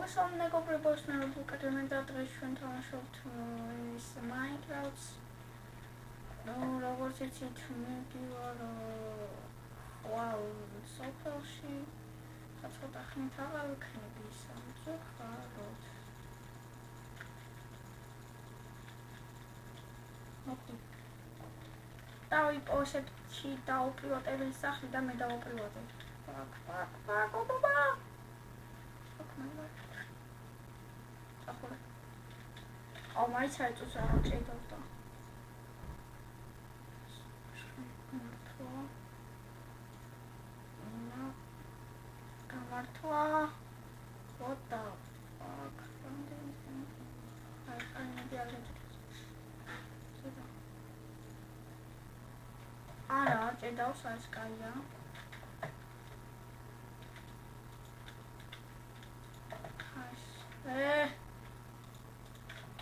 მოგესალმებით მეგობრებო, მე ვუკეთებდა დღეს ჩვენ თამაშობთ ის Minecraft-ს. როგორც იცით, მივდივარ სოფელში. ცოტა ხნით აღარ ვქნები სამწუხაროდ. დავიპოსტში დავპრივატებ სახლი და მე დავაპრივატებ. Oh, my side was all checked out. What the fuck? I need the other. Checked out size guy, yeah.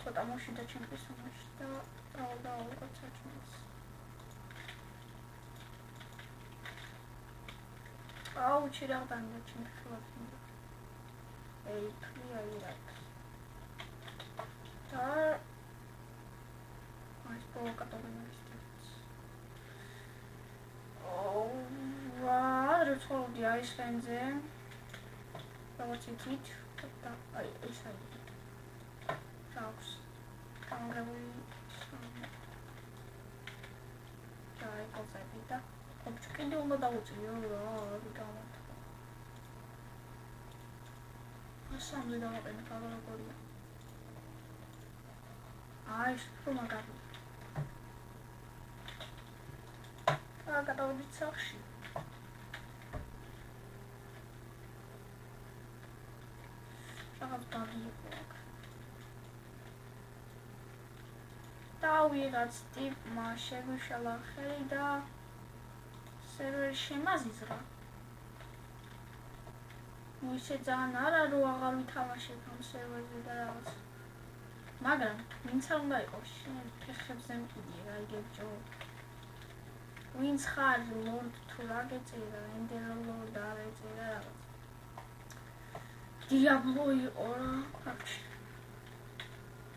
Потому что это чем-то что правда вот сейчас. Учитель там очень сложно. Эй, привет. Да. Что который есть. Wow, что die Eisgrenze. Aber zieht da Raus. 감사합니다. 죽겠는데 온거 나오지. 사람들이 나가면 가버려버려. 아이씨, 도망가고. 아가 나 어디 척시. 잠깐 დავიღაც ტიპმა შეგვიშალა ხელი და სერვერი შემაზიზრა. ისე ძალიან არა რომ აღარ ვითამაშებ ამ სერვერზე და რაღაც. მაგრამ ვინც არ უნდა იყოს შენ ფეხებზე მყიდე რა იგებჭო. ვინც ხარ ლორდ თუ რა გეწერა, ენდერ ლორდ არ ეწერა რაღაც. დიაბლო იყო რა ფაქტში.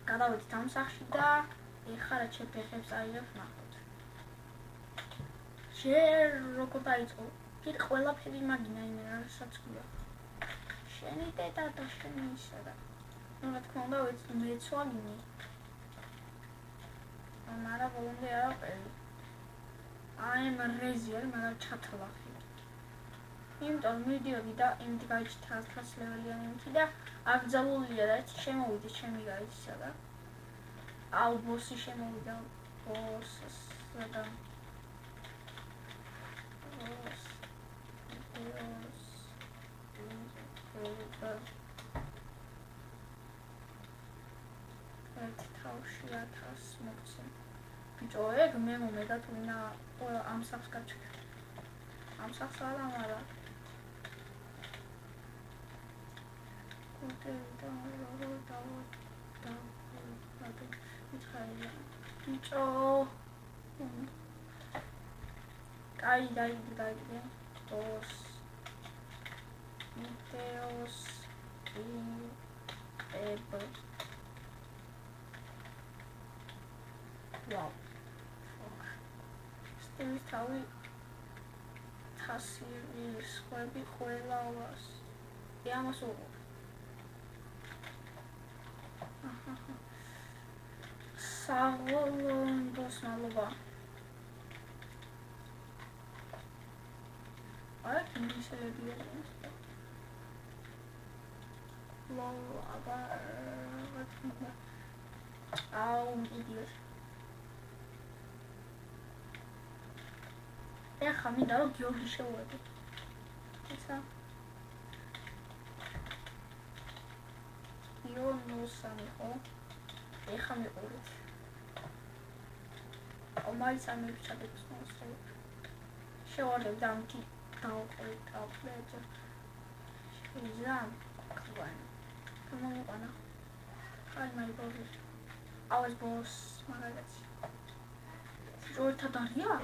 გადავედით ამ სახში და ეხლა ჩეფეხებს აიღებ ნახოთ. შენ როგორ დაიწყო? კიდე ყველაფერი მაგინა იმენ რასაც გვია. შენი დედა და შენი ისა და რა თქმა უნდა მეცვალინი. მაგრამ ბოლომდე არაფერი. აი მარეზიერ მაგრამ ჩათლახი. იმიტომ მიდიოდი და იმით გაიჩთა 100 ლეველიანი და აკრძალულია და შემოვიდი ჩემი გაიჩსა და აუ ბოსი შემოვიდა ბოსს და თავში 1000 მოგცემ. ბიჭო, ეგ მე მომედა თუ ნა ამ სახს გაჩვენე. ამ სახს არ ამარა. Bicho. Dai. Dos. Videos. Wow. Still tawi. Tasiri squabi khoelawas. Yamaso. Საღოლონდოს მალობა. აი, ინგლისელებია. აუ, იდიოტ. ეხა მინდა რომ გიორგი შევუვედე. ისა. იონოსანი ხო? ეხა მიყურეთ. მაიც ამერჩადებს მოსწრე. შევარდებ და ამით დავყოლით აპლეჯა. შეზამ კვანი. გამომიყანა. აი მაი ბოზი. აუეს ბოს მაგალითად. ჯორთა დარია?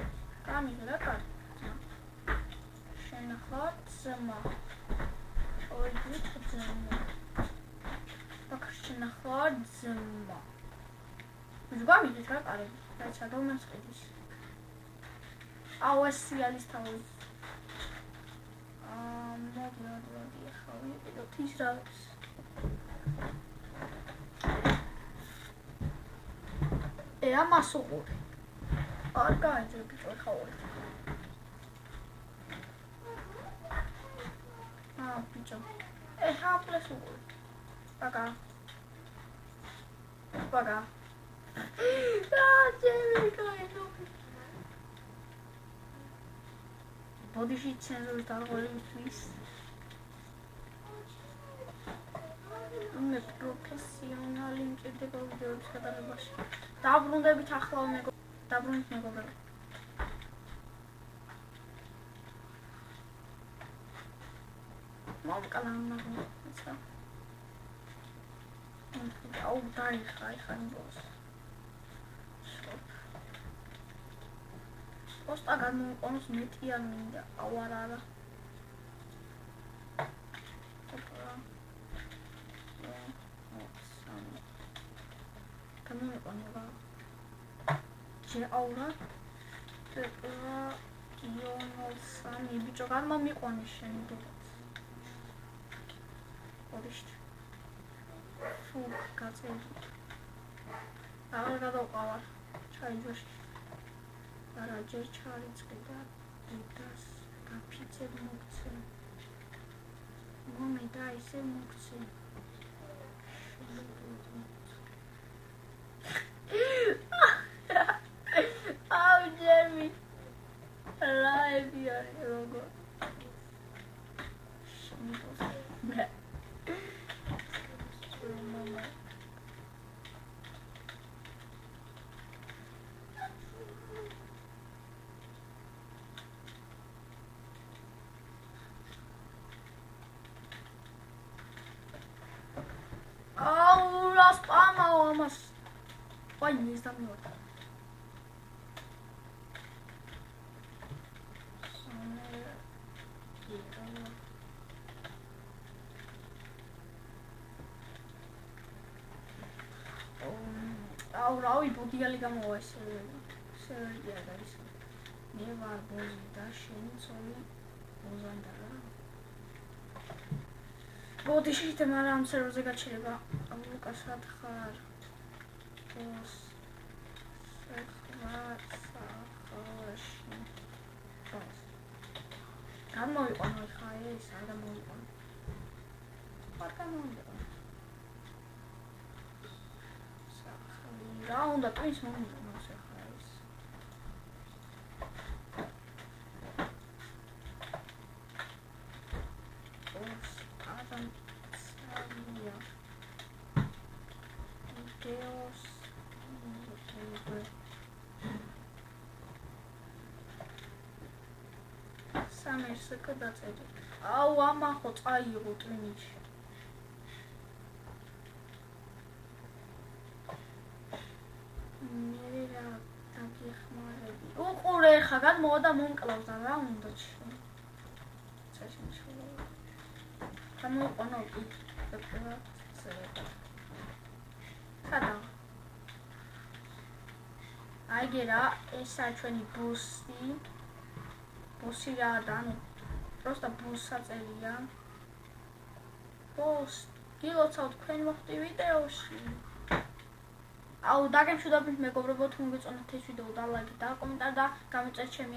გამიგრა კარ. შენ ახლა ძმა. ორი ძმა. ნახევარ ძმა. ზღვამიდით რა კარები. რაცა რომელს ყიდის. აუ ეს სიალის თავი. მოდი ახლა ვიყიდოთ ის რაღაც. ამას უყურე. არ გაიძე ბიჭო ხა ვარ. ბიჭო. ჰაპლეს უყურე. პაგა. ჯერი გაიდო. ბოდიში ცენზურის დარღვევისთვის. მე პროფესიონალი მჭირდება ვიდეოების გადაღებაში. დაბრუნდებით ახლა დაბრუნდით მეგობრებო. მომკლავნა ისა. აუ დაიხა იმბოს. პოსტა გამოიყენოს მეტი არ მინდა. აუ არა. გამოიყენება. აურა იონოსანი ბიჭო გამომიყვანე შენ დედაც. ორიშტ. ფუ გაწევდი. აღარ გადავყავარ. ჩაიძოში. არა ჯერ ჩარიწყე და დედას გაფიცებ მოგცე. მომი და ისე მოგცე. Why is that not? Aura ipothiali gamoa seria guys. Nevar bozida shenitsoli bozandara. Bodishi temara am serverze gaჩერება. Lukasat ხარ. გამოიყვანო ხა ეს არ გამოიყვანო. არ გამოიყვანო. რა უნდა ტვინს მომიდო ასე ხა ეს. ოს ადამ სალია. დეოს სამერსე გადაწერე. აუ ამახო წაიღო ტვინიჩი. მე რა დაგიხმარები. უყურე ხა გადმოვა და მომკლავს და რა უნდა ჩი. წაშინშო. გამოიყვანო იქ. ხადა. აიგერა ესა ჩვენი ბოსი. ბოსი რა და ანუ просто ბოსა წერია. ბოს გილოცავ თქვენ მოხდი ვიდეოში. აუ დაგემშვიდობებით მეგობრებო, თუ მოგეწონათ ეს ვიდეო და ლაიქი და კომენტარი და გამოიწერეთ ჩემი